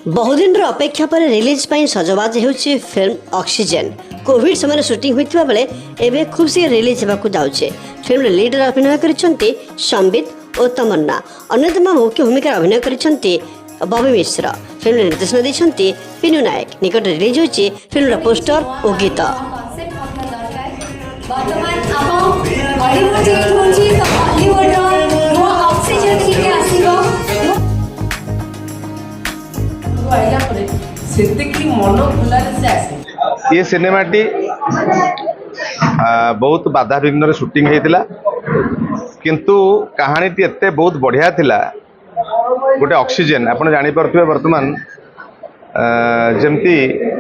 बहुदिन अपेक्षा पर रिलीज पर सजबाज होउछि फिल्म ऑक्सीजन। कोविड समय शूटिंग होइतिबा बेले एबे खूब सी रिलीज हेबाकू जाउछे। फिल्म लीडर अभिनय करिसंती संबित और तमन्ना। अन्यतम मुख्य भूमिका अभिनय करिसंती बॉबी मिश्र। फिल्म निर्देशन दैछंती पिनु नायक। निकट रिलीज होइछि फिल्म पोस्टर और गीत। वर्तमान आप हॉलीवुड जे होछि तो हॉलीवुड रो ऑक्सीजन के आसीबो आइला परे सेते की मन खुलाले से आसे। ये सिनेमाटी बहुत बाधा विघ्न शूटिंग होता किंतु कहानीटी एते बहुत बढ़िया थिला। गोटे ऑक्सीजन आप जापर बर्तमान जमती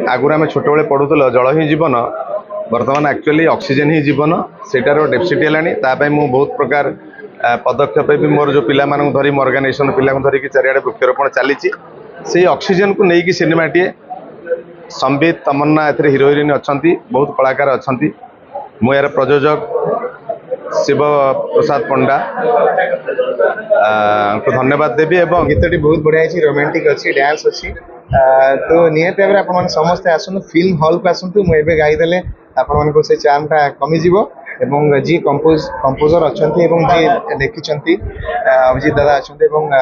आगुरी आम छोट बड़े पढ़ुल जल ही जीवन बर्तमान एक्चुअली ऑक्सीजन ही जीवन सेटार डेफिसिट है। मु बहुत प्रकार पदक्षेप भी मोर जो पिला धरी ऑर्गेनाइजेशन पिला धरिकी चारिआडे वृक्षरोपण चली से ऑक्सीजन को लेकिन सिनेमाटीए संबित तमन्ना ए हिरो हिरोइन अच्छा बहुत कलाकार अच्छा मु यार प्रयोजक शिव प्रसाद पंडा को धन्यवाद देवी। एवं गीतटी बहुत बढ़िया है, रोमांटिक अच्छी डांस अच्छी तो निहत भाव में आप समस्ते आसतु फिल्म हॉल को आसतु मुझे गाईदे आपण से चार्मटा कमिजिव एवं जी कंपोजर अच्छा जी लिखिं अभिजीत दादा अच्छा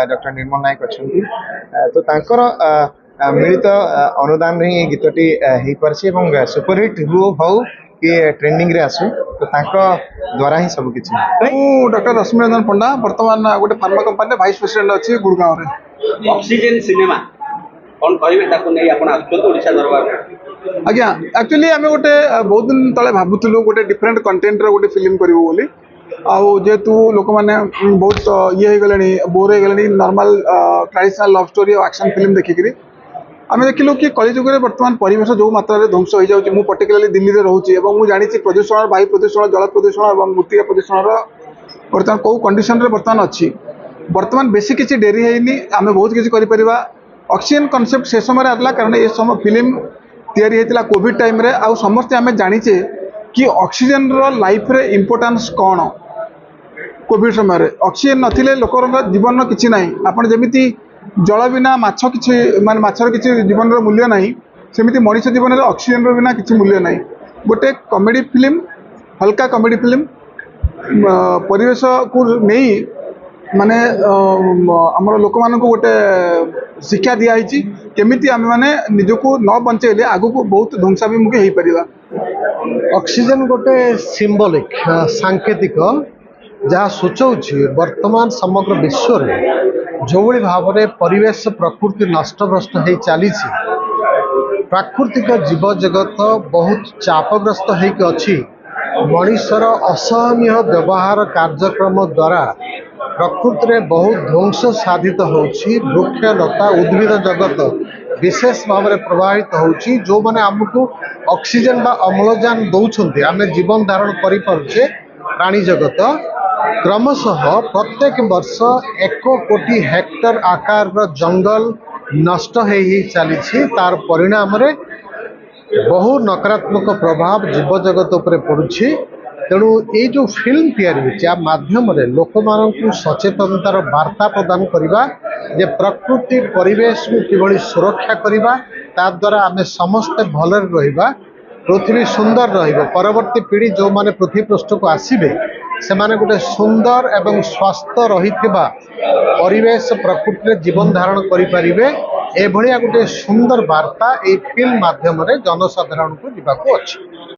डॉक्टर निर्मल नायक अच्छा तो तांकर मिलित अनुदान ही गीतटी हो पारे सुपरहिट हो कि ट्रेंडिंग रे आसू तो द्वारा ही सब किसी। डॉक्टर रश्मिरंजन पंडा बर्तमान गोटे फार्मा कंपनी वाइस प्रेसिडेंट अच्छी गुड़गांव रे। ऑक्सीजन सिनेमा कौन कहिबे ताको नै आपण आछो ओडिशा दरबार आज्ञा एक्चुअली आम गोटे बहुत दिन तले भाबुलु गोटे डिफरेंट कंटेंट रो गोटे फिल्म करिवो बोली आउ जेतु लोक माने बहुत ये हो गले बोर हो गले नॉर्मल ट्रेडिशनल लव स्टोरी और एक्शन फिल्म देखिकरी आम देखिलु कि कलिजुग में बर्तमान परिवेश जो मात्रा ध्वंस हो जाऊँगी मु पर्टिकुलाली दिल्ली में रोचे और जानी प्रदूषण वायु प्रदूषण जल प्रदूषण और मृत्तिका प्रदूषण बर्तमान कौ कंडीशन रे बर्तमान अच्छी बर्तमान बेसी किसी डेरी है आम बहुत किसी कर ऑक्सीजन कॉन्सेप्ट से समय आला कारण ये समय फिल्म तैयारी होता कोविड टाइम रे आउ समस्ते आम जानीचे कि ऑक्सीजन रो लाइफ रे इम्पोर्टेंस कौन कोविड समय ऑक्सीजन नथिले लोकर जीवन किसी ना आपन जमिति जल बिना माछ किछि माने माछर किछि जीवन मूल्य ना सेमिति मनीष जीवन में ऑक्सीजन बिना किछि मूल्य ना। गोटे कॉमेडी फिल्म हल्का कॉमेडी फिल्म परिवेश को नहीं माने आमर लोक मान गोटे शिक्षा दिखाई केमिति आम मैंने निजको न बंचेले आगु को बहुत ध्वंसाभिमुखी हो पार। ऑक्सीजन गोटे सिंबलिक सांकेतिक जहाँ सूचौछि वर्तमान समग्र विश्व रे जो भली भाव में परिवेश प्रकृति नष्टभ्रष्ट हो चली प्राकृतिक जीव जगत बहुत चापग्रस्त होती मनीषर असहनीय व्यवहार कार्यक्रम द्वारा प्रकृति में बहुत ध्वंस साधित होछि। वृक्षलता उद्भिद जगत विशेष भाव में प्रभावित होछि जो माने हमको ऑक्सीजन बा अम्लजान दौरान आम जीवन धारण करें प्राणी जगत क्रमशः प्रत्येक वर्ष 1 कोटी हेक्टर आकार जंगल नष्ट हो चली तार परिणाम रे बहु नकारात्मक प्रभाव जीव जगत उपर पड़ुछि। तेणु ये जो फिल्म तैयारी माध्यम लोक मानू सचेतनतार वार्ता प्रदान करवा जे प्रकृति परिवेश को किभली सुरक्षा करवा ता द्वारा आम समस्ते भलरे रहिबा पृथ्वी सुंदर रहिबो परवर्ती पीढ़ी जो माने पृथ्वी पृष्ठ को आसीबे से माने गोटे सुंदर एवं स्वस्थ रही परिवेश प्रकृति में जीवन धारण करें एभलिया गोटे सुंदर वार्ता ए फिल्म माध्यम जनसाधारण को दिबाको अछि।